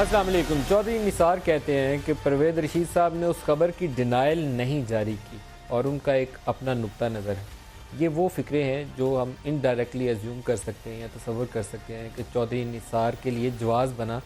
السلام علیکم۔ چودھری نثار کہتے ہیں کہ پرویز رشید صاحب نے اس خبر کی ڈینائل نہیں جاری کی اور ان کا ایک اپنا نقطہ نظر ہے۔ یہ وہ فکرے ہیں جو ہم انڈائریکٹلی ایزیوم کر سکتے ہیں یا تصور کر سکتے ہیں کہ چودھری نثار کے لیے جواز بنا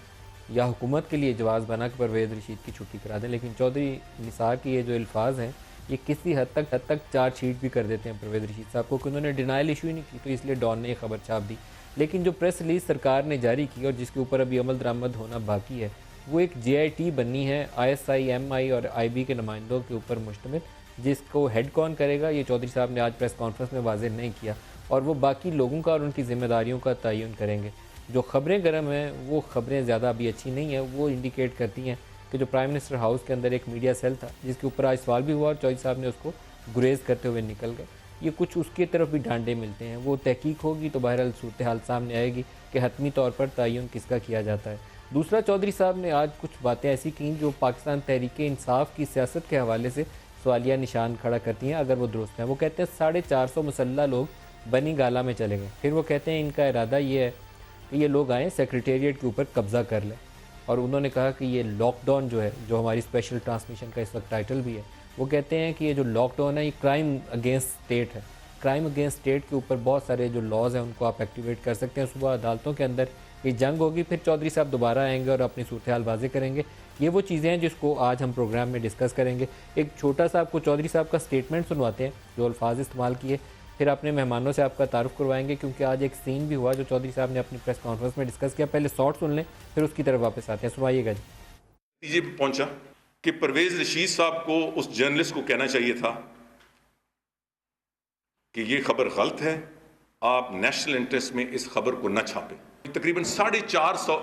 یا حکومت کے لیے جواز بنا کہ پرویز رشید کی چھٹی کرا دیں، لیکن چودھری نثار کی یہ جو الفاظ ہیں یہ کسی حد تک چارج شیٹ بھی کر دیتے ہیں پرویز رشید صاحب کو کہ انہوں نے ڈینائل ایشو ہی نہیں کی، تو اس لیے ڈان نے یہ خبر چھاپ دی۔ لیکن جو پریس ریلیز سرکار نے جاری کی اور جس کے اوپر ابھی عمل درآمد ہونا باقی ہے، وہ ایک جے آئی ٹی بننی ہے ISI MI اور IB کے نمائندوں کے اوپر مشتمل، جس کو ہیڈ کون کرے گا یہ چودھری صاحب نے آج پریس کانفرنس میں واضح نہیں کیا، اور وہ باقی لوگوں کا اور ان کی ذمہ داریوں کا تعین کریں گے۔ جو خبریں گرم ہیں وہ خبریں زیادہ ابھی اچھی نہیں ہیں، وہ انڈیکیٹ کرتی ہیں کہ جو پرائم منسٹر ہاؤس کے اندر ایک میڈیا سیل تھا جس کے اوپر آج سوال بھی ہوا اور چودھری صاحب نے اس کو گریز کرتے ہوئے نکل گئے، یہ کچھ اس کی طرف بھی ڈانڈے ملتے ہیں۔ وہ تحقیق ہوگی تو بہرحال صورتحال سامنے آئے گی کہ حتمی طور پر تعین کس کا کیا جاتا ہے۔ دوسرا، چودھری صاحب نے آج کچھ باتیں ایسی کیں جو پاکستان تحریک انصاف کی سیاست کے حوالے سے سوالیہ نشان کھڑا کرتی ہیں اگر وہ درست ہیں۔ وہ کہتے ہیں 450 مسلح لوگ بنی گالا میں چلے گئے، پھر وہ کہتے ہیں ان کا ارادہ یہ ہے کہ یہ لوگ آئیں سیکریٹریٹ کے اوپر قبضہ کر لیں، اور انہوں نے کہا کہ یہ لاک ڈاؤن جو ہے، جو ہماری اسپیشل ٹرانسمیشن کا اس وقت ٹائٹل بھی ہے، وہ کہتے ہیں کہ یہ جو لاک ڈاؤن ہے یہ کرائم اگینسٹ اسٹیٹ ہے، کرائم اگینسٹ اسٹیٹ کے اوپر بہت سارے جو لاز ہیں ان کو آپ ایکٹیویٹ کر سکتے ہیں۔ صبح عدالتوں کے اندر یہ جنگ ہوگی، پھر چودھری صاحب دوبارہ آئیں گے اور اپنی صورتحال واضح کریں گے۔ یہ وہ چیزیں ہیں جس کو آج ہم پروگرام میں ڈسکس کریں گے۔ ایک چھوٹا سا آپ کو چودھری صاحب کا سٹیٹمنٹ سنواتے ہیں جو الفاظ استعمال کیے، پھر اپنے مہمانوں سے آپ کا تعارف کروائیں گے کیونکہ آج ایک سین بھی ہوا جو چودھری صاحب نے اپنی پریس کانفرنس میں ڈسکس کیا۔ پہلے شارٹ سن لیں پھر اس کی طرف واپس آتے ہیں، سنوائیے گا جی۔ یہ پہنچا کہ پرویز رشید صاحب کو اس جرنلسٹ کو کہنا چاہیے تھا کہ یہ خبر غلط ہے، آپ نیشنل انٹرسٹ میں اس خبر کو نہ چھاپیں۔ تقریباً 450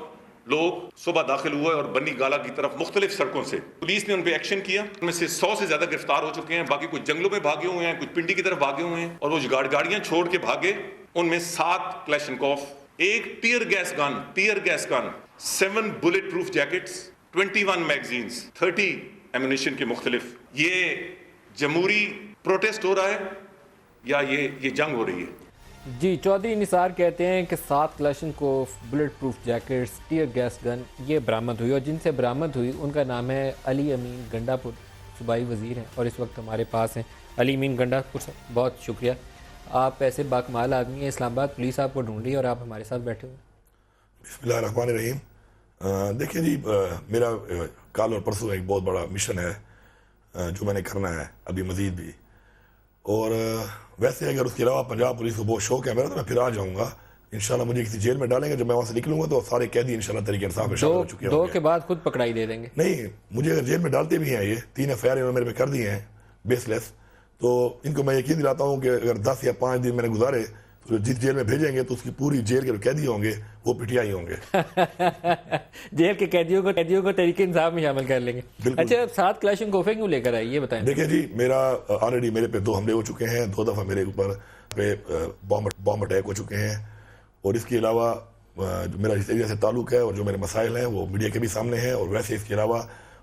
لوگ صبح داخل ہوئے اور بنی گالا کی طرف مختلف سڑکوں سے پولیس نے ان پہ ایکشن کیا، ان میں سے 100 سے زیادہ گرفتار ہو چکے ہیں، باقی کچھ جنگلوں میں بھاگے ہوئے ہیں، کچھ پنڈی کی طرف بھاگے ہوئے ہیں، اور وہ جو گاڑیاں چھوڑ کے بھاگے ان میں 7 کلیشنکوف، ایک tear gas gun, 7 bullet proof jackets, 21 magazines, 30 ammunition کے مختلف۔ یہ جمہوری پروٹیسٹ ہو رہا ہے یا یہ جنگ ہو رہی ہے؟ جی، چودھری نثار کہتے ہیں کہ 7 Kalashnikov, Bullet proof jackets, tear gas gun یہ برآمد ہوئی، اور جن سے برآمد ہوئی ان کا نام ہے علی امین گنڈا پور، صوبائی وزیر ہیں اور اس وقت ہمارے پاس ہیں۔ علی امین گنڈا پور صاحب بہت شکریہ، آپ ایسے باکمال آدمی ہیں، اسلام آباد پولیس آپ کو ڈھونڈ رہی ہے اور آپ ہمارے ساتھ بیٹھے ہوئے ہیں۔ بسم اللہ الرحمن الرحیم۔ دیکھیں جی، میرا کل اور پرسوں ایک بہت بڑا مشن ہے جو میں نے کرنا ہے ابھی مزید بھی، اور ویسے اگر اس کے علاوہ پنجاب پولیس کو بہت شوق ہے میرا تو میں پھر آ جاؤں گا انشاءاللہ۔ مجھے کسی جیل میں ڈالیں گے، جب میں وہاں سے نکلوں گا تو سارے قیدی انشاءاللہ تحریک انصاف میں شامل ہو چکے ہوں گے۔ 2 کے بعد خود پکڑائی دے دیں گے؟ نہیں، مجھے اگر جیل میں ڈالتے بھی ہیں، یہ 3 FIR انہوں نے میرے پہ کر دی ہیں بیس لیس، تو ان کو میں یقین دلاتا ہوں کہ اگر 10 یا 5 دن میں نے گزارے تو جس جیل میں بھیجیں گے تو اس کی پوری جیل کے جو قیدی ہوں گے وہ PTI ہوں گے۔ جیل کے قیدیوں کو تحریک انصاف میں شامل کر لیں گے۔ اچھا، 7 کلاشنکوفیں کیوں لے کر آئی یہ بتائیں۔ دیکھیں جی، میرا آلریڈی میرے پہ 2 حملے ہو چکے ہیں، 2 دفعہ میرے اوپر پہ بام اٹیک ہو چکے ہیں، اور اس کے علاوہ جو میرا اس ایریا سے تعلق ہے اور جو میرے مسائل ہیں وہ میڈیا کے بھی سامنے ہیں، اور ویسے اس کے علاوہ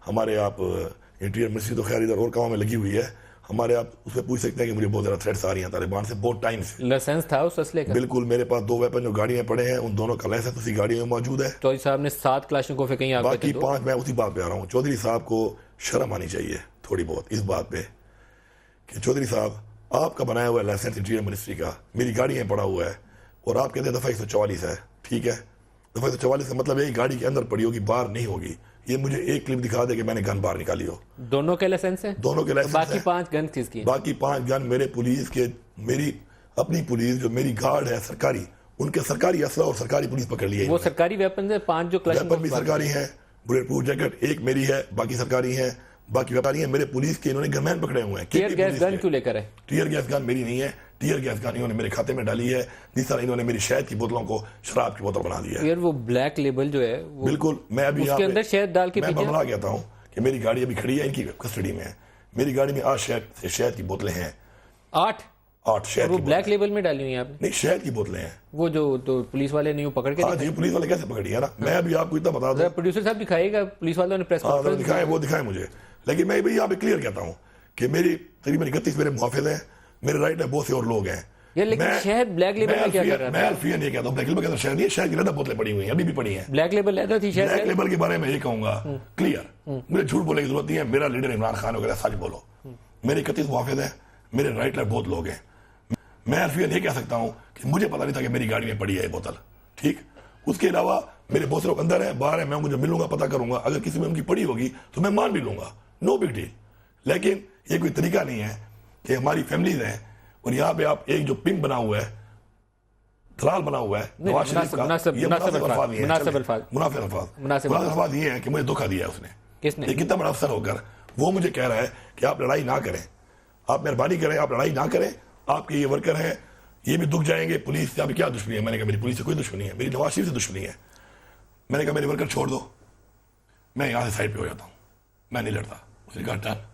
ہمارے آپ انٹیریئر منسٹری تو خیر ادھر اور کاموں میں لگی ہوئی ہے، ہمارے آپ اس سے پوچھ سکتے ہیں کہ مجھے بہت زیادہ تھریٹس آ رہی ہیں طالبان سے بہت ٹائم سے۔ لائسنس تھا اس اسلحے کا؟ بالکل، میرے پاس 2 ویپن جو گاڑیاں پڑے ہیں ان دونوں کا لائسنس اسی گاڑیوں میں موجود ہے۔ چودھری صاحب نے 7 کلاشنکوفیں کہیں آپ باقی 5 میں اسی بات پہ آ رہا ہوں۔ چودھری صاحب کو شرم آنی چاہیے تھوڑی بہت اس بات پہ کہ چودھری صاحب آپ کا بنایا ہوا ہے لائسنس انٹیریئر منسٹری کا، میری گاڑی میں پڑا ہوا ہے، اور آپ کہتے ہیں دفعہ 144 ہے، ٹھیک ہے، دفعہ 144 کا مطلب ہے گاڑی کے اندر پڑی ہوگی، باہر نہیں ہوگی۔ یہ مجھے ایک کلپ دکھا دے کہ میں نے گن باہر نکالی ہو۔ دونوں کے لائسنس ہیں؟ دونوں کے لائسنس ہیں۔ باقی 5 گن کس کی؟ باقی 5 گن میرے پولیس کے، میری اپنی پولیس جو میری گارڈ ہے سرکاری، ان کے سرکاری اسلحہ اور سرکاری پولیس پکڑ لی ہے۔ وہ سرکاری ویپن ہے 5 جو ویپن بھی سرکاری ہیں، بلٹ پروف جیکٹ ایک میری ہے، باقی سرکاری ہیں، باقی ویپاری ہیں۔ میرے پولیس کے انہوں نے گنمین پکڑے ہوئے ہیں۔ ٹیئر گیس گن کیوں لے کر ہے؟ ٹیئر گیس گن میری نہیں ہے، ٹیئر گیس گن انہوں نے میرے کھاتے میں ڈالی ہے، جس طرح انہوں نے میری شہد کی بوتلوں کو شراب کی بوتل بنا دی ہے۔ یار وہ بلیک لیبل جو ہے وہ بالکل، میں ابھی اس کے اندر شہد ڈال کے میں بڑبڑا کہتا ہوں کہ میری گاڑی ابھی کھڑی ہے، ان کی کسٹڈی میں ہے، میری گاڑی میں 8 شہد کی بوتلیں ہیں۔ 8 شہد وہ بلیک لیبل میں ڈالی ہوئی ہیں آپ نے؟ نہیں، شہد کی بوتلیں ہیں۔ وہ جو تو پولیس والے نے پکڑ کے ہاں جی، پولیس والے کیسے پکڑی ہے نا، میں ابھی آپ کو اتنا بتا دوں، پروڈیوسر صاحب دکھائیے گا پولیس والوں نے پریس کانفرنس دکھائیں، وہ دکھائیں مجھے، لیکن میں بھی یہاں پہ کلیئر کہتا ہوں کہ میری تقریباً 31 میرے محافظ ہیں، میرے رائٹ ہے بہت سے اور لوگ ہیں۔ یہ لیکن شہد بلیک لیبل میں کیا کر رہا میں الفیہ نہیں کہتا ہوں، بلیک لیبل کے اندر شہد نہیں ہے، شہد کی لیدر بوتلیں پڑی ہوئی ہیں، ابھی بھی پڑی ہیں. بلیک لیبل لیدر تھی شہد. بلیک لیبل کے بارے میں یہ کہوں گا کلیئر، مجھے جھوٹ بولنے کی ضرورت نہیں ہے. میرا لیڈر عمران خان وغیرہ سچ بولو، میرے 31 محافظ ہیں، میرے رائٹ لیفٹ بہت لوگ ہیں. میں الفیہ نہیں کہہ سکتا ہوں کہ مجھے پتا نہیں تھا کہ میری گاڑی میں پڑی ہے یہ بوتل. ٹھیک، اس کے علاوہ میرے بہت سے لوگ اندر ہیں، باہر ہیں، میں مجھے ملوں گا، پتہ کروں گا. اگر کسی میں ان کی پڑی ہوگی تو میں مان بھی لوں گا، نو بگ ڈیل. لیکن یہ کوئی طریقہ نہیں ہے کہ ہماری فیملیز ہیں اور یہاں پہ آپ ایک جو پنک بنا ہوا ہے، دلال بنا ہوا ہے نواز شریف کا، یہ مناسب الفاظ نہیں ہے، مناسب الفاظ یہ ہے کہ مجھے دھوکہ دیا ہے اس نے. کس نے؟ ایک اتنا بڑا افسر ہو کر وہ مجھے کہہ رہا ہے کہ آپ لڑائی نہ کریں، آپ مہربانی کریں، آپ لڑائی نہ کریں، آپ کے یہ ورکر ہیں یہ بھی دکھ جائیں گے، پولیس سے آپ کی کیا دشمنی ہے؟ میں نے کہا میری پولیس سے کوئی دشمنی ہے، میری نواز شریف سے دشمنی ہے. میں نے کہا میرے ورکر چھوڑ دو، میں یہاں سے سائڈ پہ ہو جاتا ہوں، میں نہیں لڑتا. اس نے کہا ڈن.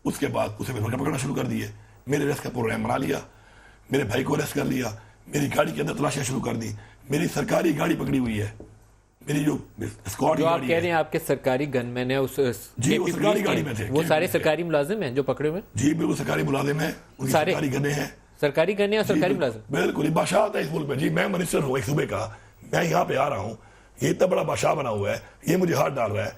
اس کے بعد اسے میرے ورکر پکڑنا شروع کر دیے، میرے ریسٹ کا پروگرام بنا لیا، میرے بھائی کو ریسٹ کر لیا، میری گاڑی کے اندر تلاشیاں شروع کر دی. میری سرکاری گاڑی پکڑی ہوئی ہے، میری جو اسکواڈ جو آپ کہہ رہے ہیں آپ کے سرکاری گن مین ہیں، جی وہ سرکاری گاڑی میں تھے، وہ سارے سرکاری ملازم ہیں جو پکڑے ہوئے؟ جی بالکل سرکاری ملازم ہیں، ان کی سرکاری گنیں ہیں، سرکاری گنے اور سرکاری ملازم. بالکل یہ بادشاہ آتا ہے اس ملک میں. جی میں منسٹر ہوں ایک صوبے کا، میں یہاں پہ آ رہا ہوں، یہ اتنا بڑا بادشاہ بنا ہوا ہے، یہ مجھے ہاتھ ڈال رہا ہے.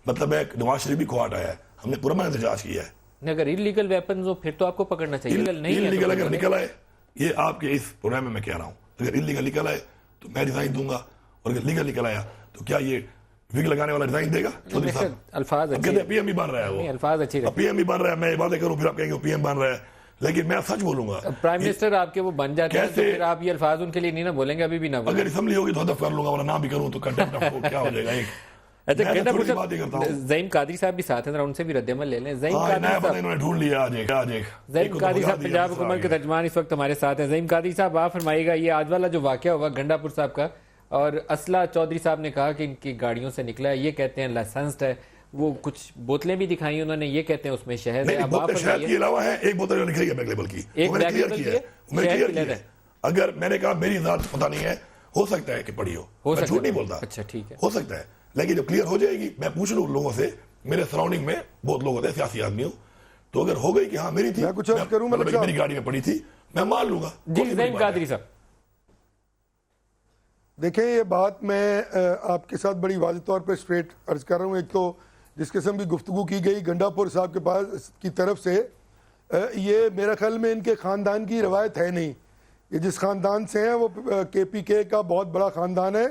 مطلب ہے نواز شریف بھی کھوٹ آیا ہے، ہم نے پورا احتجاج کیا ہے. اگر انلیگل ویپنز ہو پھر تو آپ کو پکڑنا چاہیے. انلیگل اگر نکل آئے، یہ آپ کے اس پروگرام میں کہہ رہا ہوں، اگر انلیگل نکل آئے تو میں ریزائن دوں گا، اور اگر لیگل نکل آیا تو کیا یہ وگ لگانے والا ریزائن دے گا؟ چودھری صاحب الفاظ پی ایم بھی بن رہا ہے، وہ الفاظ اچھی رہے، پی ایم بھی بن رہا ہے. میں یہ باتیں کروں پھر آپ کہیں گے پی ایم بن رہا ہے، لیکن میں سچ بولوں گا. پرائم منسٹر آپ کے وہ بن جاتے ہیں تو پھر آپ یہ الفاظ ان کے لیے نہیں نہ بولیں گے، ابھی بھی نہ بولیں. اگر اسمبلی ہوگی تو ہدف کر لوں گا، ورنہ نہ بھی کروں تو کنٹیمپٹ آف کورٹ کیا ہو جائے گا. ایک اچھا زعیم قادری صاحب بھی ساتھ ہیں، ان سے بھی رد عمل لے لیں. زعیم قادری صاحب پنجاب حکومت کے ترجمان اس وقت ہمارے ساتھ ہیں. زعیم قادری صاحب آپ فرمائیے گا، یہ آج والا جو واقعہ ہوا گنڈا پور صاحب کا، اور اسلحہ چودھری صاحب نے کہا کہ ان کی گاڑیوں سے نکلا ہے، یہ کہتے ہیں لائسنسڈ ہے، وہ کچھ بوتلیں بھی دکھائی انہوں نے، یہ کہتے ہیں اس میں شہد ہے. اب آپ شہد کے علاوہ ہے ایک بوتل جو نکلی ہے بلیک لیبل کی، ایک بلیک لیبل کی ہے، کلیئر کیا ہے. اگر میں نے کہا میری ذات پتہ نہیں ہے، ہو سکتا ہے کہ پڑی ہو، میں جھوٹ نہیں بولتا. اچھا ٹھیک ہے، ہو سکتا ہے، لیکن جب کلیئر ہو جائے گی میں پوچھ لوں لوگوں سے، میرے سراؤنڈنگ میں بہت لوگ ہوتے ہیں سیاسی آدمی ہوں، تو اگر ہو گئی کہ ہاں میری تھی، میں کچھ عرض کروں، میری گاڑی میں پڑی تھی، میں مان لوں گا. جی زعیم قادری صاحب دیکھیں یہ بات میں آپ کے ساتھ بڑی واضح طور پہ اسٹریٹ عرض کر رہا ہوں. ایک تو جس قسم کی گفتگو کی گئی گنڈا پور صاحب کے پاس کی طرف سے، یہ میرا خیال میں ان کے خاندان کی روایت ہے نہیں. یہ جس خاندان سے ہیں وہ کے پی کے کا بہت بڑا خاندان ہے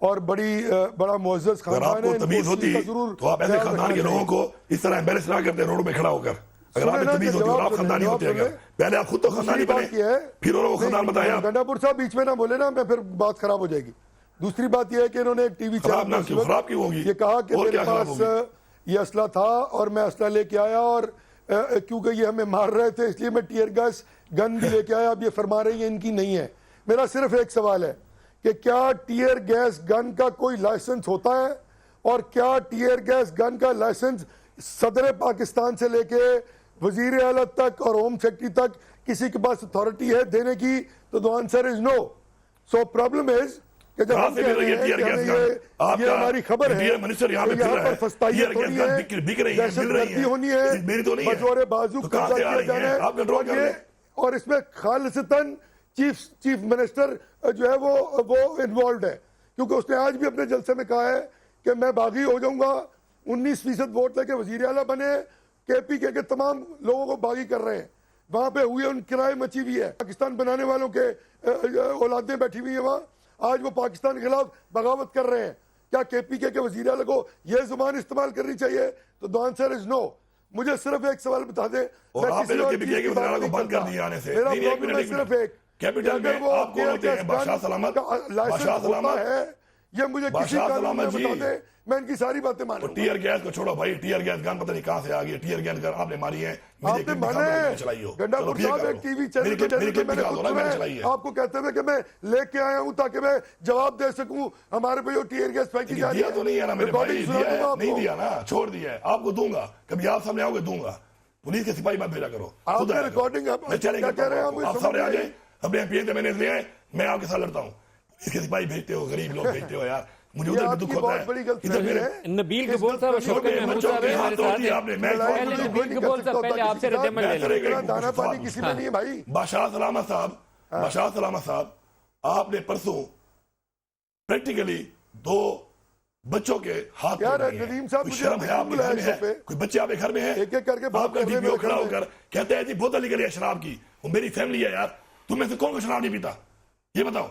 اور بڑا معزز خاندان ہے. اگر آپ کو تمیز ہوتی تو آپ ایسے خاندان کے لوگوں کو اس طرح ایمبیرس نہ کرتے روڈ میں کھڑا ہو کر. اگر آپ کو تمیز ہوتی اور آپ خاندانی ہوتے ہیں، پہلے آپ خود تو خاندانی بنے پھر انہوں کو خاندان بتایا. گنڈا پور صاحب بیچ میں نہ بولے نا، میں پھر بات خراب ہو جائے گی. دوسری بات یہ ہے کہ انہوں نے ایک ٹی وی چینل خراب کیوں ہوگی، یہ کہا کہ میرے پاس یہ اسلحہ تھا اور میں اسلحہ لے کے آیا، اور کیونکہ یہ ہمیں مار رہے تھے اس لیے میں ٹیئر گیس گن بھی لے کے آیا. اب یہ فرما رہے ہیں ان کی نہیں ہے. میرا صرف ایک سوال ہے کہ کیا ٹیئر گیس گن کا کوئی لائسنس ہوتا ہے، اور کیا ٹیئر گیس گن کا لائسنس صدر پاکستان سے لے کے وزیر اعلیٰ تک اور ہوم سیکرٹری تک کسی کے پاس اتھارٹی ہے دینے کی؟ تو the answer is no. So problem is کہ جب ہم کہہ رہے ہیں کہ یہ ہماری خبر ہے کہ یہاں پر فسطائیت ہونی ہے، دہشت گردی ہونی ہے، بزور بازو قبضہ کیا جانا ہے، اور اس میں خالصتاً چیف منسٹر جو ہے وہ انوالوڈ ہے، کیونکہ اس نے آج بھی اپنے جلسے میں کہا ہے کہ میں باغی ہو جاؤں گا. 19% ووٹ لے کے وزیر اعلیٰ بنے، کے پی کے تمام لوگوں کو باغی کر رہے ہیں. وہاں پہ ہوئی ان کرائے مچی ہوئی ہے، پاکستان بنانے والوں کے اولادیں بیٹھی ہوئی ہیں وہاں، آج وہ پاکستان کے خلاف بغاوت کر رہے ہیں. کیا کے پی کے وزیر اعلیٰ کو یہ زبان استعمال کرنی چاہیے؟ تو the answer is no. مجھے صرف ایک سوال بتا دیں، میرا پرابلم ہے صرف ایک، اگر وہ لائسنس ہوتا ہے، یہ مجھے کسی قانون میں بتا دیں، میں ان کی ساری باتیں مانوں. ٹیئر گیس کو چھوڑو بھائی، ٹیئر گیس گن پتہ نہیں کہاں سے آ گئی، ٹیئر گیس گن آپ نے ماری ہے، آپ نے مانا ہے. گنڈا پور صاحب ایک ٹی وی چینل پہ میں نے خود سنا آپ کو کہتے ہوئے کہ میں لے کے آیا ہوں تاکہ میں جواب دے سکوں ہمارے پہ جو ٹیئر گیس پھینکی جا رہی ہے. تو نہیں ہے نا میرے بھائی، نہیں دیا نا، چھوڑ دیا ہے. آپ کو دوں گا، کبھی آپ سامنے آؤ گے دوں گا. پولیس کے سپاہی مت بھیجا کرو. آپ نے ریکارڈنگ کیا کہہ رہے ہیں، آپ سامنے آ جائیں، اپنے ایم پی اے سے میں نے لے آئے، میں آپ کے ساتھ لڑتا ہوں. اس کے سپاہی بھیجتے ہو، غریب لوگ بھیجتے ہو یار، مجھے ادھر بھی دکھ ہوتا ہے. نبیل قبول صاحب اشوک محمود صاحب ہمارے ساتھ ہیں. نبیل قبول صاحب پہلے آپ سے رد عمل لے لیں. دانا پانی کسی میں نہیں ہے بھائی. بادشاہ سلامت صاحب بشار سلامت صاحب آپ نے پرسوں پریکٹیکلی 2 بچوں کے ہاتھ یار پکڑے ہیں. ندیم صاحب کوئی مجھے شرم ہے آپ کے گھر میں ہے؟ کوئی بچے آپ کے گھر میں ہیں؟ ایک ایک کر کے بات آپ کا کر رہے ڈی پی او ہیں کھڑا ہو کر کہتے ہیں جی بوتل نکلی ہے شراب کی. وہ میری فیملی ہے یار, تم میں سے کون شراب نہیں پیتا؟ یہ بتاؤ,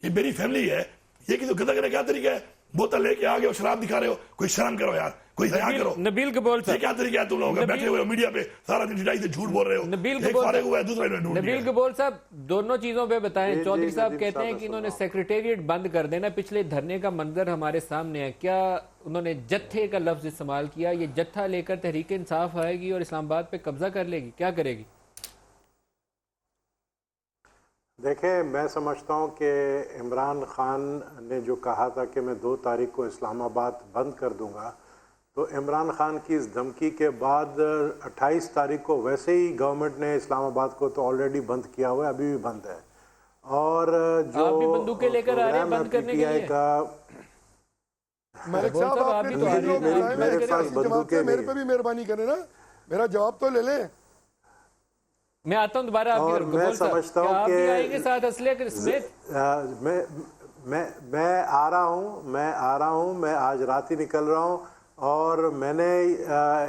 یہ میری فیملی ہے. یہ کسی گدا کرنے کا طریقہ ہے؟ بوتل لے کے آگے اور شراب دکھا رہے ہو. کوئی شرم کرو یار, کوئی حیا کرو. نبیل کبول یہ صاحب, کیا طریقہ ہے تم لوگوں کا؟ بیٹھے ہوئے ہو میڈیا پہ سارا دن ڈھائی سے جھوٹ بول رہے ہو. ایک فارغ ہوا ہے دوسرا انہوں نے ڈھونڈ نبیل لیا. کبول صاحب دونوں چیزوں پہ بتائیں. چودھری صاحب ندیم کہتے صاحب ہیں کہ انہوں نے سیکریٹریٹ بند کر دینا. پچھلے دھرنے کا منظر ہمارے سامنے ہے. کیا انہوں نے جتھے کا لفظ استعمال کیا؟ یہ جتھا لے کر تحریک انصاف آئے گی اور اسلام آباد پہ قبضہ کر لے گی؟ کیا کرے گی؟ دیکھیں, میں سمجھتا ہوں کہ عمران خان نے جو کہا تھا کہ میں 2 تاریخ کو اسلام آباد بند کر دوں گا, تو عمران خان کی اس دھمکی کے بعد 28 تاریخ کو ویسے ہی گورنمنٹ نے اسلام آباد کو تو آلریڈی بند کیا ہوا ہے, ابھی بھی بند ہے. اور جو آپ بھی بندوقیں لے کر آ رہے ہیں بند کرنے کے لیے. ملک صاحب آپ نے میرے پاس بندوقیں میرے پہ بھی مہربانی کریں نا, میرا جواب تو لے لیں. میں آتا ہوں دوبارہ آپ کی طرف. میں سمجھتا ہوں آپ کہ بھی آئیں گے ساتھ اسلحے کے سمیت؟ میں آ رہا ہوں, میں آج رات ہی نکل رہا ہوں, اور میں نے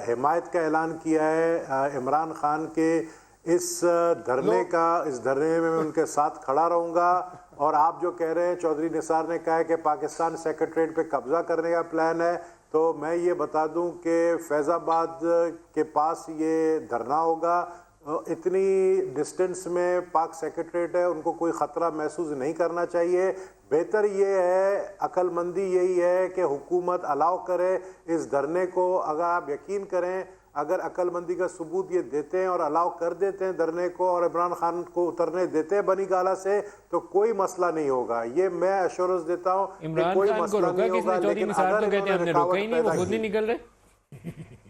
حمایت کا اعلان کیا ہے عمران خان کے اس دھرنے کا. اس دھرنے میں ان کے ساتھ کھڑا رہوں گا. اور آپ جو کہہ رہے ہیں, چودھری نثار نے کہا ہے کہ پاکستان سیکریٹریٹ پہ قبضہ کرنے کا پلان ہے, تو میں یہ بتا دوں کہ فیض آباد کے پاس یہ دھرنا ہوگا. اتنی ڈسٹنس میں پاک سیکریٹریٹ ہے, ان کو کوئی خطرہ محسوس نہیں کرنا چاہیے. بہتر یہ ہے, عقل مندی یہی ہے کہ حکومت الاؤ کرے اس دھرنے کو. اگر آپ یقین کریں, اگر عقل مندی کا ثبوت یہ دیتے ہیں اور الاؤ کر دیتے ہیں دھرنے کو, اور عمران خان کو اترنے دیتے ہیں بنی گالہ سے, تو کوئی مسئلہ نہیں ہوگا. یہ میں ایشورنس دیتا ہوں کہ کوئی مسئلہ نہیں ہوگا. لیکن اگر انہوں نے رکاوٹ پیدا کی, نکل رہے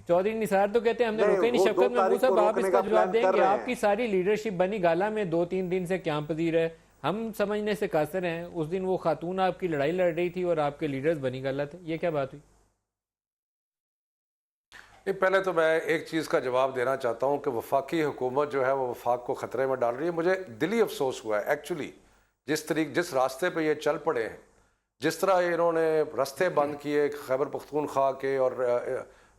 چودھری نثار تو کہتے ہیں ہم نے روکا ہی نہیں. شفقت محمود صاحب آپ اس کا جواب دیں گے؟ آپ کی ساری لیڈرشپ بنی گالہ میں 2-3 دن سے قیام پذیر ہے. ہم سمجھنے سے قاصر ہیں. اس دن وہ خاتون آپ کی لڑائی لڑ رہی تھی اور آپ کے لیڈرز بنی گالہ تھے. یہ کیا بات ہوئی؟ پہلے تو میں ایک چیز کا جواب دینا چاہتا ہوں کہ وفاقی حکومت جو ہے وہ وفاق کو خطرے میں ڈال رہی ہے. مجھے دلی افسوس ہوا ہے ایکچولی, جس راستے پہ یہ چل پڑے ہیں, جس طرح انہوں نے راستے بند کیے خیبر پختونخوا کے اور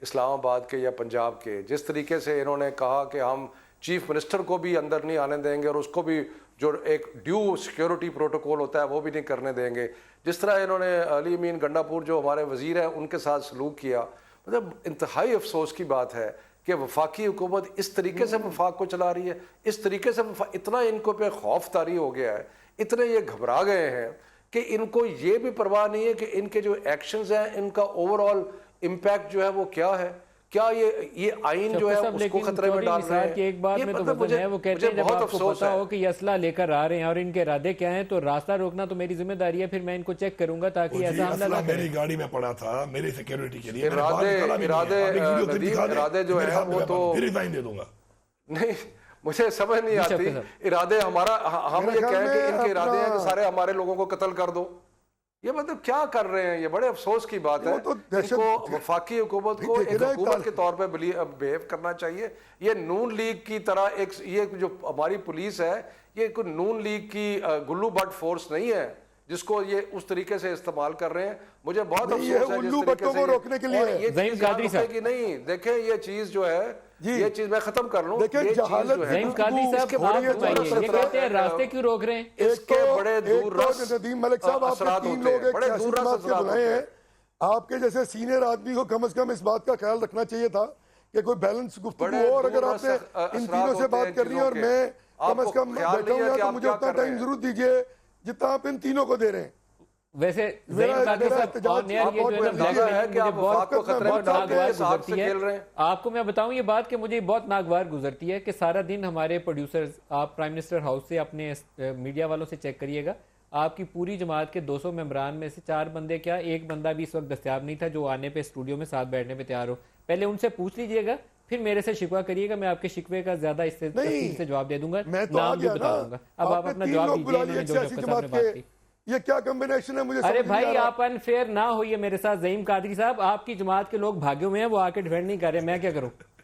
اسلام آباد کے یا پنجاب کے, جس طریقے سے انہوں نے کہا کہ ہم چیف منسٹر کو بھی اندر نہیں آنے دیں گے اور اس کو بھی جو ایک ڈیو سیکیورٹی پروٹوکول ہوتا ہے وہ بھی نہیں کرنے دیں گے, جس طرح انہوں نے علی امین گنڈا پور جو ہمارے وزیر ہیں ان کے ساتھ سلوک کیا, مطلب انتہائی افسوس کی بات ہے کہ وفاقی حکومت اس طریقے سے وفاق کو چلا رہی ہے. اس طریقے سے اتنا ان کو پہ خوف طاری ہو گیا ہے, اتنے یہ گھبرا گئے ہیں کہ ان کو یہ بھی پرواہ نہیں ہے کہ ان کے جو ایکشنز ہیں ان کا اوور آل امپیکٹ جو ہے وہ کیا ہے. کیا یہ آئین جو ہے اس کو خطرے میں ڈال رہے ہیں؟ ایک بات میں تو وزن ہے, وہ کہتے ہیں جب آپ کو پتا ہو کہ یہ اسلحہ لے کر آ رہے ہیں اور ان کے ارادے کیا ہیں تو راستہ روکنا تو میری ذمہ داری ہے, پھر میں ان کو چیک کروں گا تاکہ ایسا حملہ نہ کریں. میری گاڑی میں پڑا تھا میری سیکیورٹی کے لیے. ارادے جو ہے وہ تو ریزائن دے دوں گا. نہیں, مجھے سمجھ نہیں آتی ارادے ہمارا, ہم یہ کہیں کہ ان کے ارادے ہیں کہ سارے ہمارے لوگوں کو قتل کر دو. یہ مطلب کیا کر رہے ہیں؟ یہ بڑے افسوس کی بات ہے. ان کو وفاقی حکومت کو ایک حکومت کے طور پہ بیہیو کرنا چاہیے. یہ نون لیگ کی طرح یہ جو ہماری پولیس ہے یہ کوئی نون لیگ کی گلو بٹ فورس نہیں ہے جس کو یہ اس طریقے سے استعمال کر رہے ہیں. مجھے بہت افسوس ہے جس طریقے سے روکنے کے لیے یہ چیز یاد رکھے کہ نہیں. دیکھیں یہ چیز جو ہے, یہ چیز میں ختم کر لوں, یہ چیز جو ہے یہ کہتے ہیں راستے کیوں روک رہے ہیں, اس کے بڑے دور رس ندیم ملک صاحب آپ کے 3 لوگ ایک سیاسی جماعت کے بلائے ہیں. آپ کے جیسے سینئر آدمی کو کم از کم اس بات کا خیال رکھنا چاہیے تھا کہ کوئی بیلنس گفتگو ہو, اور اگر آپ نے ان تینوں سے بات کرنی ہے اور میں کم از کم بیٹھا ہوں تو مجھے اتنا ٹائم ضرور دیجئے جتنا آپ ان تینوں کو دے رہے ہیں. ویسے آپ کو میں بتاؤں یہ بات کہ مجھے بہت ناگوار گزرتی ہے کہ سارا دن ہمارے پروڈیوسرز, آپ پرائم منسٹر ہاؤس سے اپنے میڈیا والوں سے چیک کریے گا, آپ کی پوری جماعت کے 200 ممبران میں سے 4 بندے کیا ایک بندہ بھی اس وقت دستیاب نہیں تھا جو آنے پہ اسٹوڈیو میں ساتھ بیٹھنے پہ تیار ہو. پہلے ان سے پوچھ لیجئے گا, پھر میرے سے شکوہ کریے گا, میں آپ کے شکوے کا زیادہ اس سے جواب دے دوں گا, نام بھی بتا دوں گا. اب آپ اپنا جواب دیجئے, انہوں نے جو شفقت صاحب نے بات کی. یہ کیا کمبینیشن ہے مجھے ارے بھائی آپ انفیئر نہ ہوئیے میرے ساتھ. زعیم قادری صاحب آپ کی جماعت کے لوگ بھاگے ہوئے ہیں, وہ آ کے ڈیفینڈ نہیں کر رہے, میں کیا کروں؟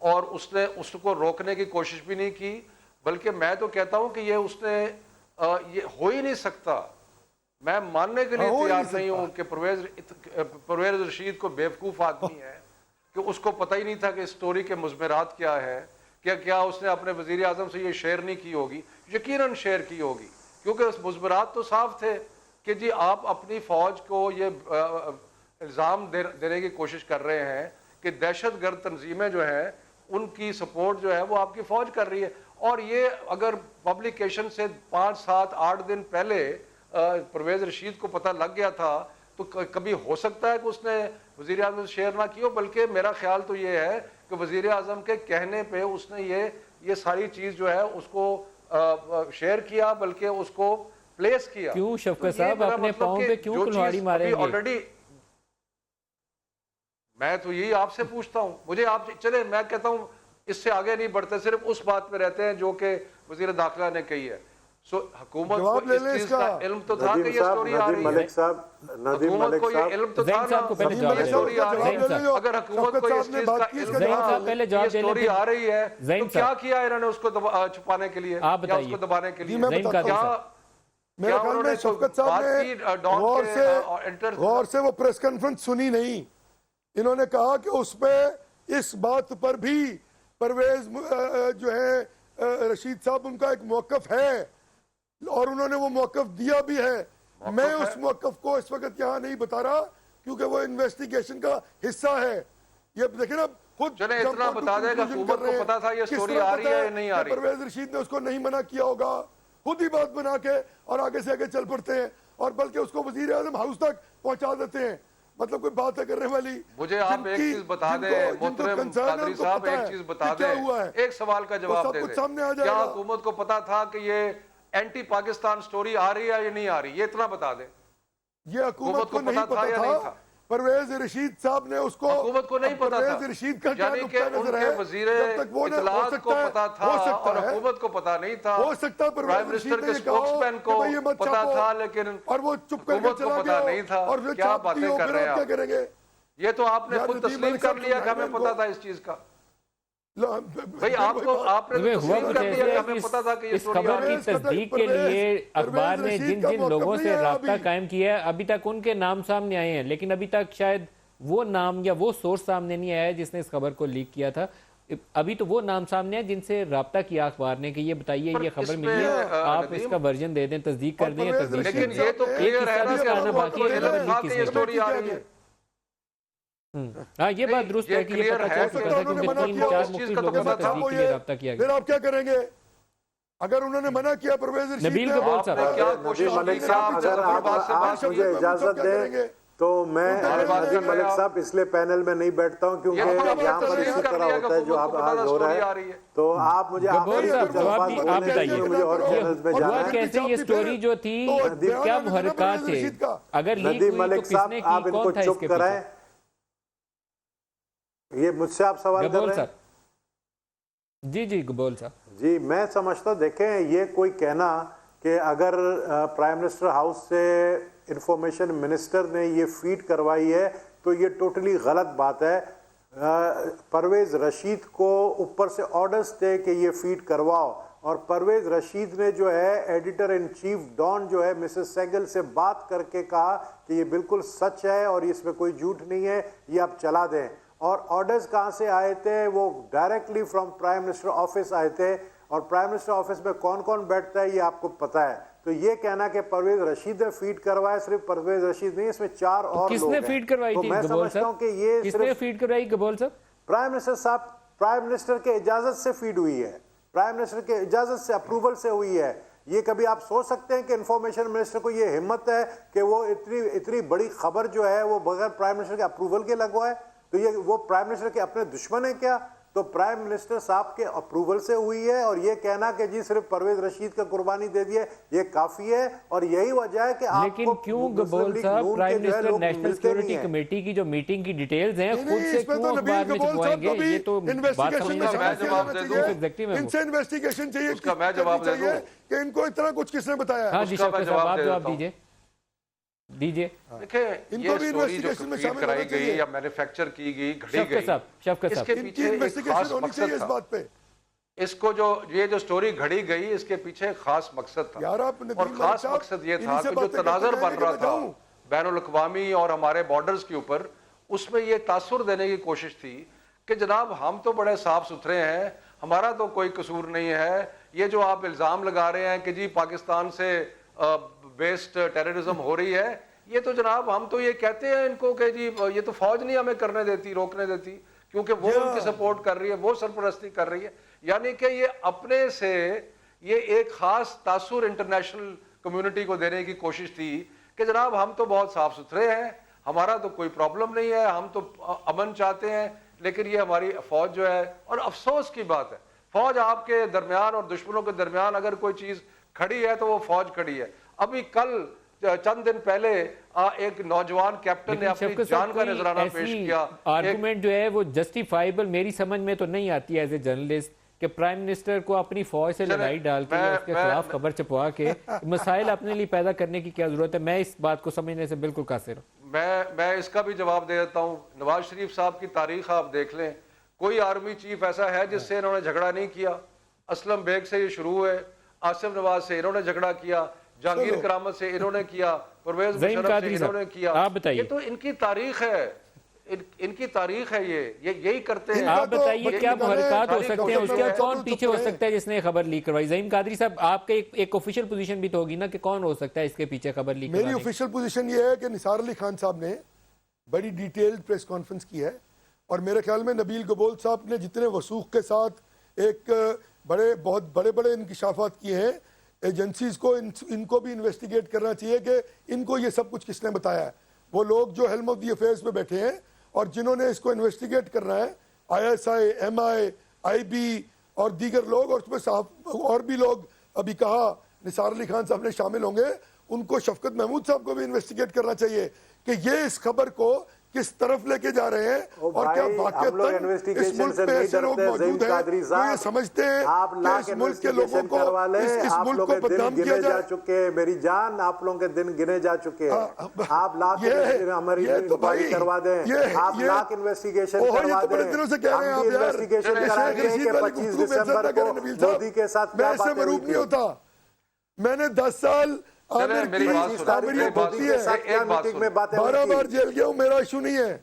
اور اس نے اس کو روکنے کی کوشش بھی نہیں کی، بلکہ میں تو کہتا ہوں کہ یہ اس نے یہ ہو ہی نہیں سکتا. میں ماننے کے لیے تیار نہیں ہوں کہ پرویز رشید کو بیوقوف آدمی ہے کہ اس کو پتہ ہی نہیں تھا کہ اسٹوری کے مضمرات کیا ہے. کیا اس نے اپنے وزیر اعظم سے یہ شیئر نہیں کی ہوگی؟ یقیناً شیئر کی ہوگی، کیونکہ اس مضمرات تو صاف تھے کہ جی آپ اپنی فوج کو یہ الزام دینے کی کوشش کر رہے ہیں کہ دہشت گرد تنظیمیں جو ہیں ان کی سپورٹ جو ہے وہ آپ کی فوج کر رہی ہے. اور یہ اگر پبلیکیشن سے 5 7 8 دن پہلے پرویز رشید کو پتہ لگ گیا تھا تو کبھی ہو سکتا ہے کہ اس نے وزیر اعظم سے شیئر نہ کی ہو. بلکہ میرا خیال تو یہ ہے کہ وزیر اعظم کے کہنے پہ اس نے یہ ساری چیز جو ہے اس کو شیئر کیا، بلکہ اس کو پلیس کیا. کیوں شفقت صاحب اپنے پاؤں پہ کیوں کلہاڑی ماریں گے؟ آلریڈی میں تو یہی آپ سے پوچھتا ہوں، مجھے آپ چلے میں کہتا ہوں اس سے آگے نہیں بڑھتے، صرف اس بات پہ رہتے ہیں جو کہ وزیر داخلہ نے کہی ہے. سو حکومت کو اس چیز کا علم تو تھا کہ یہ سٹوری آ رہی ہے. حکومت کو یہ علم تو تھا نا یہ سٹوری آ رہی ہے. اگر حکومت کو اس چیز کا علم تھا یہ سٹوری آ رہی ہے تو کیا کیا انہوں نے اس کو چھپانے کے لیے یا اس کو دبانے کے لیے؟ میرے خیال میں شفقت صاحب نے غور سے وہ پریس کانفرنس سنی نہیں. انہوں نے کہا کہ اس پہ اس بات پر بھی پرویز جو ہے رشید صاحب ان کا ایک موقف ہے اور انہوں نے وہ موقف دیا بھی ہے. میں اس موقف کو اس وقت یہاں نہیں بتا رہا کیونکہ وہ انویسٹیگیشن کا حصہ ہے. یہ دیکھیں نا خود چلیں اتنا بتا دے گا حکومت کو پتا تھا یہ سٹوری آ رہی ہے یا نہیں آ رہی. پرویز رشید نے اس کو نہیں منع کیا ہوگا، خود ہی بات بنا کے اور آگے سے آگے چل پڑتے ہیں اور بلکہ اس کو وزیر اعظم ہاؤس تک پہنچا دیتے ہیں. مطلب کوئی بات ہے کرنے والی. مجھے آپ ایک چیز بتا دیں محترم قادری صاحب، ایک چیز بتا دیں، ایک سوال کا جواب دے دیں. کیا حکومت کو پتا تھا کہ یہ اینٹی پاکستان سٹوری آ رہی ہے یا نہیں آ رہی؟ یہ اتنا بتا دیں. یہ حکومت کو نہیں پتا تھا. پرویز رشید صاحب نے اس کو حکومت کو نہیں پتا تھا، پرویز رشید کا یعنی کہ ان کے وزیر اطلاعات کو پتا تھا اور حکومت کو پتا نہیں تھا. ہو سکتا ہے پرائم منسٹر کے اسپوکس مین کو پتا تھا لیکن اور وہ چپ کر کے حکومت کو پتا نہیں تھا. کیا باتیں کر رہے ہیں آپ؟ یہ تو آپ نے خود تسلیم کر لیا کہ ہمیں پتا تھا اس چیز کا. بھئی آپ نے تسلیم کر لیا کہ ہمیں پتا تھا کہ یہ اس خبر کی تصدیق کے لیے اخبار نے جن لوگوں سے رابطہ قائم کیا ہے ابھی تک ان کے نام سامنے آئے ہیں، لیکن ابھی تک شاید وہ نام یا وہ سورس سامنے نہیں آیا ہے جس نے اس خبر کو لیک کیا تھا. ابھی تو وہ نام سامنے ہے جن سے رابطہ کیا اخبار نے کہ یہ بتائیے یہ خبر ملی ہے، آپ اس کا ورژن دے دیں، تصدیق کر دیں یا تصدیق کر دیں. لیکن یہ تو کلیئر ہے نا کہ آنا باقی ہے کہ یہ سٹوری آ رہی ہے. ہاں یہ بات درست ہے کہ یہ پتہ چل چکا تھا کیونکہ 3-4 مختلف لوگوں سے تصدیق کے لیے رابطہ کیا گیا. پھر آپ کیا کریں گے اگر انہوں نے منع کیا پرویز رشید نبیل کو بول صاحب کیا کوشش ملک صاحب اگر آپ مجھے اجازت دیں تو میں نظیم ملک صاحب اس لیے پینل میں نہیں بیٹھتا ہوں کیونکہ یہاں پر اسی طرح ہوتا ہے جو اب آج ہو رہا ہے. تو آپ مجھے مجھے اور چینلز میں جانا ہے. کیسے یہ سٹوری جو تھی کیا محرکات تھے اگر لیک ندیم ہوئی تو ملک کس صاحب نے آپ کی، ان کو کون تھا اس چپ کے کرائیں. پیچھے؟ یہ مجھ سے آپ سوال کر رہے ہیں؟ جی گبول صاحب. جی میں سمجھتا ہوں دیکھیں یہ کوئی کہنا کہ اگر پرائم منسٹر ہاؤس سے انفارمیشن منسٹر نے یہ فیڈ کروائی ہے تو یہ ٹوٹلی غلط بات ہے. پرویز رشید کو اوپر سے آرڈرز تھے کہ یہ فیڈ کرواؤ اور پرویز رشید نے جو ہے ایڈیٹر ان چیف ڈان جو ہے مسز سیگل سے بات کر کے کہا کہ یہ بالکل سچ ہے اور اس میں کوئی جھوٹ نہیں ہے، یہ آپ چلا دیں. اور آرڈرز کہاں سے آئے تھے؟ وہ directly from prime minister office آئے تھے اور پرائم منسٹر آفس میں کون کون بیٹھتا ہے یہ آپ کو پتہ ہے. تو یہ کہنا کہ پرویز رشید نے فیڈ کروایا، صرف پرویز رشید نہیں، اس میں 4 اور کس لوگ نے ہیں. فیڈ کروائی تو تھی میں گبول سمجھتا ہوں صاحب؟ کہ یہ کس نے فیڈ کروائی گبول صاحب؟ پرائم منسٹر صاحب، پرائم منسٹر کے اجازت سے فیڈ ہوئی ہے، پرائم منسٹر کے اجازت سے اپروول سے ہوئی ہے. یہ کبھی آپ سوچ سکتے ہیں کہ انفارمیشن منسٹر کو یہ ہمت ہے کہ وہ اتنی بڑی خبر جو ہے وہ بغیر پرائم منسٹر کے اپروول کے لگوائے؟ تو یہ وہ پرائم منسٹر کے اپنے دشمن ہیں کیا؟ تو پرائم منسٹر صاحب کے اپروول سے ہوئی ہے اور یہ کہنا کہ جی صرف پرویز رشید کا قربانی دے دیے یہ کافی ہے. اور یہی وجہ ہے کہ آپ لیکن کیوں گبول صاحب prime minister national security committee کی جو میٹنگ کی ڈیٹیلز ہیں خود سے کیوں اخبار میں چھپوائیں گے؟ یہ تو بات سمجھنے ان سے انویسٹیگیشن چاہیے اس کا میں جواب دے دوں کہ ان کو اتنا کچھ کس نے بتایا. ہاں جی شفقت صاحب آپ جواب دیجئے. دیجیے دیکھیں ان یہ کو بھی سٹوری جو investigation میں کمپلیٹ شامل کرائی ہونا گئی چاہیے. یا مینوفیکچر کی گئی گھڑی شفقت گئی صاحب، شفقت اس صاحب، کے ان کی پیچھے ایک انویسٹیگیشن خاص ہونی مقصد چاہیے اس تھا. بات پہ. اس کو یہ جو سٹوری گھڑی گئی اس کے پیچھے ایک خاص مقصد تھا یار آپ ندیم اور ملک خاص صاحب مقصد یہ تھا انہی سے کہ جو باتیں کرتے تناظر رہے بن ہیں کہ رہا میں تھا جاؤں. بین الاقوامی اور ہمارے بارڈرز کے اوپر اس میں یہ تاثر دینے کی کوشش تھی کہ جناب ہم تو بڑے صاف ستھرے ہیں, ہمارا تو کوئی قصور نہیں ہے. یہ جو آپ الزام لگا رہے ہیں کہ جی پاکستان سے بیسڈ ٹیررزم ہو رہی ہے, یہ تو جناب ہم تو یہ کہتے ہیں ان کو کہ جی یہ تو فوج نہیں ہمیں کرنے دیتی, روکنے دیتی, کیونکہ وہ ان کی سپورٹ کر رہی ہے, وہ سرپرستی کر رہی ہے. یعنی کہ یہ اپنے سے یہ ایک خاص تاثر انٹرنیشنل کمیونٹی کو دینے کی کوشش تھی کہ جناب ہم تو بہت صاف ستھرے ہیں, ہمارا تو کوئی پرابلم نہیں ہے, ہم تو امن چاہتے ہیں. لیکن یہ ہماری فوج جو ہے, اور افسوس کی بات ہے فوج آپ کے درمیان اور دشمنوں کے درمیان اگر کوئی چیز کھڑی ہے تو وہ فوج کھڑی ہے. ابھی کل چند دن پہلے ایک نوجوان کیپٹن نے اپنی جان کا نذرانہ پیش کیا. آرگومنٹ جو ہے وہ جسٹیفائیبل میری سمجھ میں تو نہیں آتی ایز اے جرنلسٹ کہ پرائم منسٹر کو اپنی فوج سے لڑائی ڈال کے یا اس کے خلاف خبر چھپوا کے مسائل اپنے لیے پیدا کرنے کی کیا ضرورت ہے. میں اس بات کو سمجھنے سے بالکل قاصر ہوں. میں اس کا بھی جواب دے دیتا ہوں. نواز شریف صاحب کی تاریخ آپ دیکھ لیں, کوئی آرمی چیف ایسا ہے جس سے انہوں نے جھگڑا نہیں کیا. اسلم بیگ سے یہ شروع ہے, آصف نواز سے انہوں نے جھگڑا کیا, جہانگیر کرامت سے انہوں نے کیا, پرویز مشرف سے انہوں نے کیا. آپ بتائیے, یہ تو ان کی تاریخ ہے, ان کی تاریخ ہے, یہ یہی کرتے ہیں. آپ بتائیے کیا محرکات ہو سکتے ہیں, اس کے کون پیچھے ہو سکتا ہے جس نے خبر لیک کروائی؟ زعیم قادری صاحب آپ کے ایک آفیشیل پوزیشن بھی تو ہوگی نا کہ کون ہو سکتا ہے اس کے پیچھے خبر لیک کروانے کی؟ میری آفیشیل پوزیشن یہ ہے کہ نثار علی خان صاحب نے بڑی ڈیٹیلڈ پریس کانفرنس کی ہے, اور میرے خیال میں نبیل گبول صاحب نے جتنے وثوق کے ساتھ ایک بہت بڑے انکشافات کیے ہیں ایجنسیز کو, ان کو بھی انویسٹیگیٹ کرنا چاہیے کہ ان کو یہ سب کچھ کس نے بتایا ہے. وہ لوگ جو ہیلم آف دی افیئرز پہ بیٹھے ہیں اور جنہوں نے اس کو انویسٹیگیٹ کرنا ہے, ISI, MI, IB اور دیگر لوگ, اور اس میں اور بھی لوگ ابھی کہا نثار علی خان صاحب نے شامل ہوں گے, ان کو شفقت محمود صاحب کو بھی انویسٹیگیٹ کرنا چاہیے کہ یہ اس خبر کو کس طرف لے کے جا رہے ہیں, اور کیا واقعتاً اس ملک میں ایسے لوگ موجود ہیں جو یہ سمجھتے ہیں کہ اس ملک کے لوگوں کو اس ملک کو بدنام کیا جائے. میری جان, آپ لوگوں کے دن گنے جا چکے ہیں. آپ لاکھ انکوائری کروا دیں, آپ لاکھ انویسٹیگیشن کروا دیں. ہم بھی انویسٹیگیشن کرائیں گے کہ 25 دسمبر کو مودی کے ساتھ کیا باتیں ہوئی مروب نہیں ہوتا. میں نے 10 سال 12 بار جیل گیا ہوں, میرا ایشو نہیں ہے.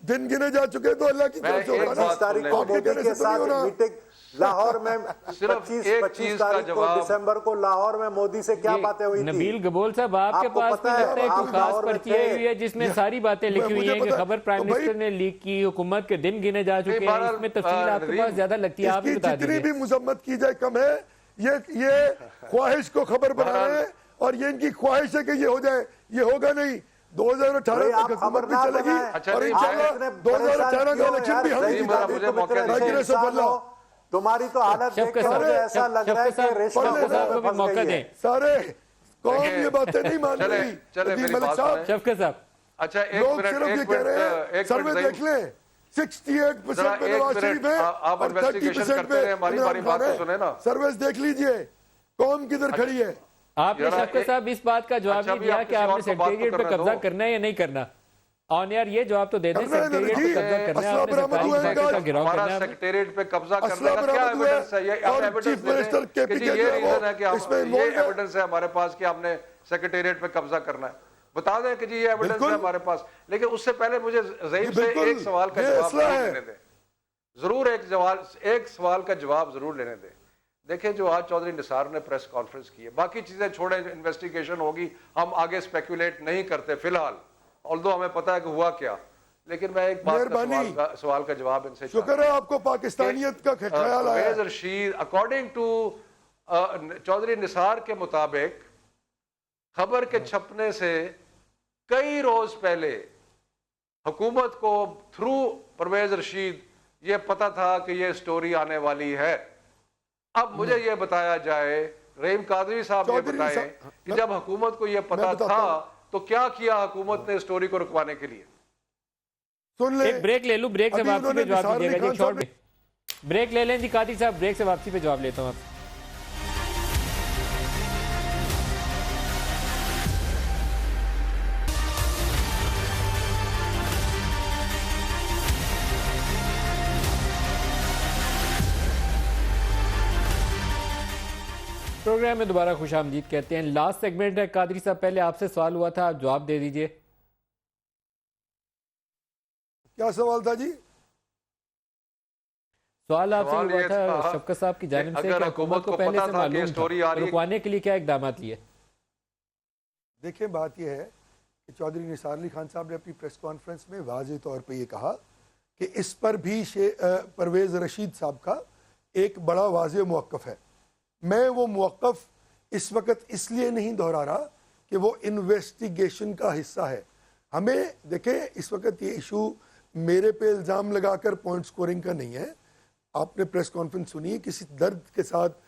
دن گنے جا چکے تو اللہ کی طرف سے ہوگا. تاریخ کو مودی کے ساتھ میٹنگ لاہور میں, 25 تاریخ کو دسمبر کو لاہور میں مودی سے کیا باتیں ہوئی تھی؟ نبیل گبول صاحب آپ کے پاس بھی لگتا ہے کوئی خاص پرچی آئی ہوئی ہے جس میں ساری باتیں لکھی ہوئی ہیں کہ خبر پرائم منسٹر نے لیک کی, حکومت کے دن گنے جا چکے ہیں, اس میں تفصیل آپ کے پاس زیادہ لگتی ہے, آپ بھی بتا دیجیے. جتنی بھی مذمت کی جائے کم ہے. یہ خواہش کو خبر بنا رہے ہیں, اور یہ ان کی خواہش ہے کہ یہ ہو جائے, یہ ہوگا نہیں. 2018 تک حکومت بھی چلے گی, اور انشاءاللہ 2018 کا الیکشن بھی ہم جیتیں. تمہاری تو حالت دیکھ کے مجھے ایسا لگ رہا ہے کہ ریشم میں پھنس گئی ہے. سارے قوم یہ باتیں نہیں مان رہی. ملک صاحب, شفقت صاحب, اچھا لوگ صرف یہ کہہ رہے ہیں, سروے دیکھ لیں 68% پہ نواز شریف ہے اور 30% پہ عمران خان ہے. سروس دیکھ لیجئے قوم کدھر کھڑی ہے. آپ نے شفقت صاحب اس بات کا جواب نہیں دیا کہ آپ نے سیکریٹریٹ پہ قبضہ کرنا ہے یا نہیں کرنا. آن یار یہ جواب تو دے دیں, سیکریٹریٹ پہ قبضہ کرنا ہے, آپ نے سرکاری محکمہ کا گھراؤ کرنا ہے. سیکریٹریٹ پہ قبضہ کرنے کا کیا ایویڈنس ہے؟ یہ ایویڈنس دے دیں کہ یہ ریزن ہے کہ یہ ایویڈنس ہے ہمارے پاس کہ آپ نے سیکریٹریٹ پہ قبضہ کرنا ہے. بتا دیں کہ جی یہ ایویڈنس ہے ہمارے پاس. لیکن اس سے پہلے مجھے زعیم سے ایک سوال کا جواب لینے دیں, ضرور ایک سوال کا جواب ضرور لینے دیں. دیکھیں جو آج چودھری نثار نے پریس کانفرنس کی ہے, باقی چیزیں چھوڑیں, انویسٹیگیشن ہوگی, ہم آگے سپیکولیٹ نہیں کرتے فی الحال, although ہمیں پتا ہے کہ ہوا کیا. لیکن میں ایک بات کا سوال کا جواب ان سے شکر ہے آپ کو پاکستانیت کا خیال آیا. پرویز رشید اکارڈنگ ٹو چودھری نثار کے مطابق خبر کے چھپنے سے کئی روز پہلے حکومت کو تھرو پرویز رشید یہ پتا تھا کہ یہ سٹوری آنے والی ہے. اب مجھے یہ بتایا جائے, رحیم قادری صاحب یہ بتائیں کہ جب حکومت کو یہ پتا تھا تو کیا کیا حکومت نے سٹوری کو رکوانے کے لیے؟ ایک بریک لے لوں, بریک سے واپسی پہ جواب دیجیے گا. شارٹ بریک لے لیں جی قادری صاحب, بریک سے واپسی پہ جواب لیتا ہوں آپ. پروگرام میں دوبارہ خوش آمدید کہتے ہیں. لاسٹ سیگمنٹ ہے. قادری صاحب پہلے آپ سے سوال ہوا تھا, آپ جواب دے دیجئے. کیا سوال تھا جی؟ سوال آپ سے سوال ہوا یہ تھا تھا شفقت صاحب کی جانب سے اگر کہ حکومت کو پہلے پتا سے تھا کہ معلوم اسٹوری تھا, آ رہی ہے, رکوانے کے لیے کیا اقدامات لیے؟ دیکھیں بات یہ ہے کہ چودھری نثار علی خان صاحب نے اپنی پریس کانفرنس میں واضح طور پہ یہ کہا کہ اس پر بھی پرویز رشید صاحب کا ایک بڑا واضح موقف ہے. میں وہ موقف اس وقت اس لیے نہیں دہرا رہا کہ وہ انویسٹیگیشن کا حصہ ہے. ہمیں دیکھیں اس وقت یہ ایشو میرے پہ الزام لگا کر پوائنٹ سکورنگ کا نہیں ہے. آپ نے پریس کانفرنس سنی, کسی درد کے ساتھ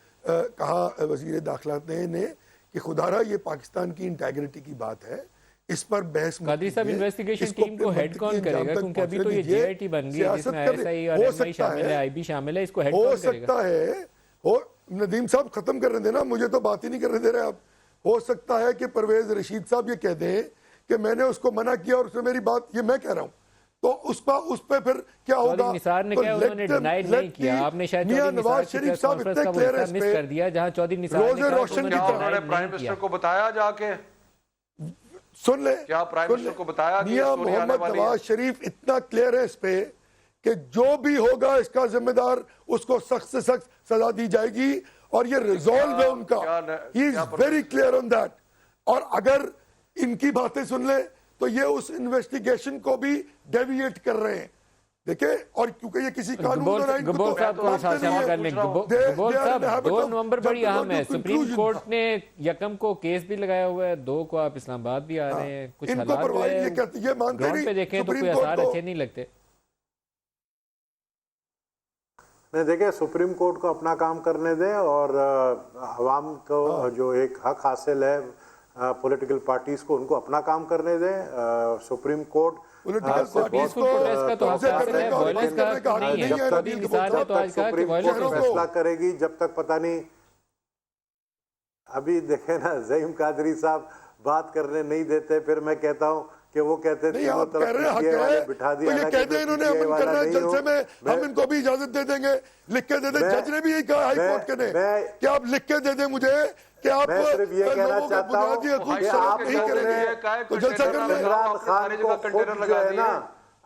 کہا وزیر داخلہ نے کہ خدا رہا یہ پاکستان کی انٹیگریٹی کی بات ہے, اس پر بحث قادری صاحب انویسٹیگیشن ٹیم کو ہیڈ کون کرے گا, کیونکہ ابھی تو یہ جے آئی ٹی بن گئی ہے جس میں ایس آئی اور ایم آئی شامل ہے, آئی بی شامل ہے, اس کو ہیڈ ہو کون کرے گا؟ سکتا ہے ندیم صاحب ختم کرنے دینا, مجھے تو بات ہی نہیں کرنے دے رہے آپ. ہو سکتا ہے کہ پرویز رشید صاحب یہ کہہ دیں کہ میں نے اس کو منع کیا اور اس نے میری بات, یہ میں کہہ رہا ہوں, تو اس پہ پھر کیا ہوگا؟ چودھری نثار نے کہا انہوں نے ڈینائی نہیں کیا, آپ نے شاید چودھری نثار کی پریس کانفرنس کا وہ حصہ مس کر دیا جہاں چودھری نثار نے کہا انہوں نے پرائم منسٹر کو بتایا جا کے, سن لیں, کیا پرائم منسٹر کو بتایا کہ میاں محمد نواز شریف اتنا کلیئر ہے اس پہ کہ جو بھی ہوگا اس کا ذمہ دار اس کو سخت سے سخت سزا دی جائے گی, اور یہ ریزولو ہے ان کا, he is very clear on that. اور اگر ان کی باتیں سن لیں تو یہ اس انویسٹیگیشن کو بھی ڈیویٹ کر رہے ہیں. دیکھیں, اور کیونکہ یہ کسی قانون اور آئین گبور صاحب کو شامل کر لیں. گبور صاحب 2 نومبر بڑی اہم ہے, سپریم کورٹ نے 1 کو کیس بھی لگایا ہوا ہے, 2 کو آپ اسلام آباد بھی آ رہے ہیں, کچھ حالات جو ہے گراؤنڈ پہ دیکھیں تو کوئی اثار اچھے نہیں لگتے. نہیں دیکھیں, سپریم کورٹ کو اپنا کام کرنے دیں اور عوام کو جو ایک حق حاصل ہے پولیٹیکل پارٹیز کو, ان کو اپنا کام کرنے دیں. سپریم کورٹ پولیٹیکل پارٹیز کو پروٹیسٹ کا تو حق حاصل ہے, وائلنس کا نہیں ہے. چودھری نثار نے تو آج کہا کہ وائلنس کا فیصلہ کرے گی, جب تک پتہ نہیں. ابھی دیکھیں نا, زعیم قادری صاحب بات کرنے نہیں دیتے, پھر میں کہتا ہوں کہ وہ کہتے نہیں, آپ کہہ رہے ہیں بٹھا تو دیا, یہ کہتے ہیں انہوں نے امن کرنا ہے جلسے میں, ہم ان کو بھی اجازت دے دیں گے, لکھ کے دے دیں. جج نے بھی یہی کہا ہائی کورٹ کے نے کہ آپ لکھ کے دے دیں مجھے کہ آپ صرف یہ کہنا چاہتا ہوں کہ آپ نہیں کریں گے تو جلسہ کر لیں. عمران خان کو خود جو ہے نا,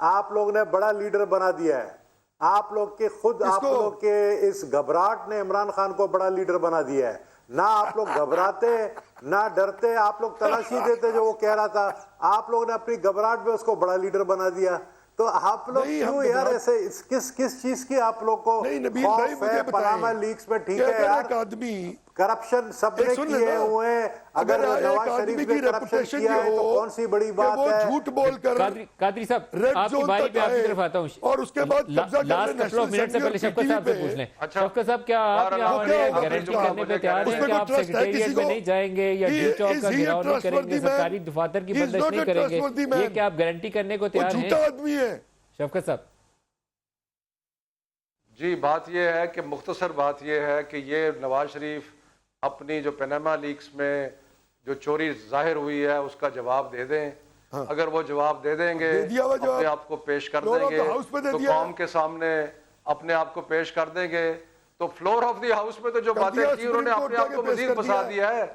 آپ لوگ نے بڑا لیڈر بنا دیا ہے. آپ لوگ کے خود آپ لوگ کے اس گھبراہٹ نے عمران خان کو بڑا لیڈر بنا دیا ہے. نہ آپ لوگ گھبراتے نہ ڈرتے, آپ لوگ تلاشی دیتے جو وہ کہہ رہا تھا. آپ لوگ نے اپنی گھبراہٹ میں اس کو بڑا لیڈر بنا دیا. تو آپ لوگ کیوں یار ایسے کس چیز کی آپ لوگ کو خوف ہے؟ پاناما لیکس میں ٹھیک ہے یار, کرپشن سب نے کیے ہوئے ہیں, اگر نواز شریف نے کرپشن کیا ہے تو کون سی بڑی بات ہے؟ جھوٹ بول کر قادری صاحب آپ کی باری پہ آپ کی طرف آتا ہوں, اور اس کے بعد لاسٹ کپل آف منٹ سے پہلے شفقت صاحب سے پوچھ لیں. شفقت صاحب کیا آپ یہاں گارنٹی کرنے پہ تیار ہیں کہ آپ سیکریٹریٹ میں نہیں جائیں گے یا ڈی چوک کا گھیراؤ نہیں کریں گے, سرکاری دفاتر کی بندش نہیں کریں گے, یہ کیا آپ گارنٹی کرنے کو تیار ہیں جھوٹا آدمی ہے شفقت صاحب؟ جی, بات یہ ہے کہ مختصر بات یہ ہے کہ یہ نواز شریف اپنی جو پیناما لیکس میں جو چوری ظاہر ہوئی ہے اس کا جواب دے دیں. اگر وہ جواب دے دیں گے, اپنے آپ کو پیش کر دیں گے تو قوم کے سامنے اپنے آپ کو پیش کر دیں گے, تو فلور آف دی ہاؤس میں تو جو باتیں کی انہوں نے اپنے آپ کو مزید پھنسا دیا ہے.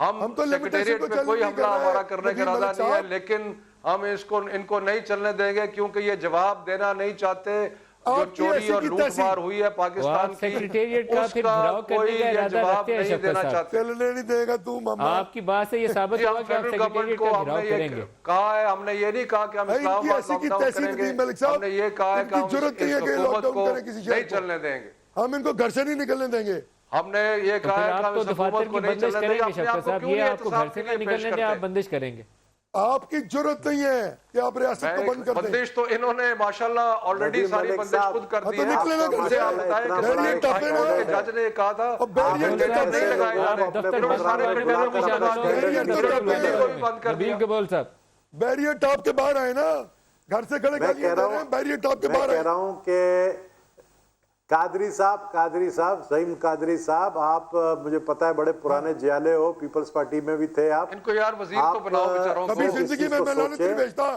ہم سیکریٹریٹ میں کوئی حملہ ہمارا کرنے کا ارادہ نہیں ہے, لیکن ہم ان کو نہیں چلنے دیں گے کیونکہ یہ جواب دینا نہیں چاہتے. جو چوری اور لوٹ مار ہوئی ہے پاکستان کی, سیکریٹریٹ کا پھر گھراؤ کرنے کا ارادہ رکھتے ہیں شفقت صاحب؟ چلنے نہیں دے گا تو ماما. آپ کی بات سے یہ ثابت ہوا کہ آپ سیکریٹریٹ کا گھراؤ کریں گے. کہا ہے, ہم نے یہ نہیں کہا کہ ہم اسلام آباد لاک ڈاؤن کریں گے, ہم نے یہ کہا ہے کہ ہم اس حکومت کو نہیں چلنے دیں گے, ہم ان کو گھر سے نہیں نکلنے دیں گے. ہم نے یہ کہا ہے کہ ہم اس حکومت کو نہیں چلنے دیں گے. شفقت صاحب یہ آپ کو گھر سے نہیں نکلنے دیں, آپ بندش کریں گے. آپ کی ضرورت نہیں ہے کہ آپ ریاست کو بند کر دیں. بندش تو انہوں نے ماشاءاللہ آلریڈی ساری بندش خود کر دی ہے. مجھے آپ بتائیں کہ جج نے کہا تھا نہیں لگائے بیریئر ٹاپ کے باہر آئے نا, گھر سے کھڑے بیریئر ٹاپ کے باہر آئے. کہہ رہا ہوں کہ قادری صاحب زعیم قادری صاحب, آپ مجھے پتا ہے بڑے پرانے جیالے ہو, پیپلز پارٹی میں بھی تھے آپ. ان کو یار وزیر تو بناؤ بیچاروں کو. کبھی زندگی میں لعنت نہیں بھیجتا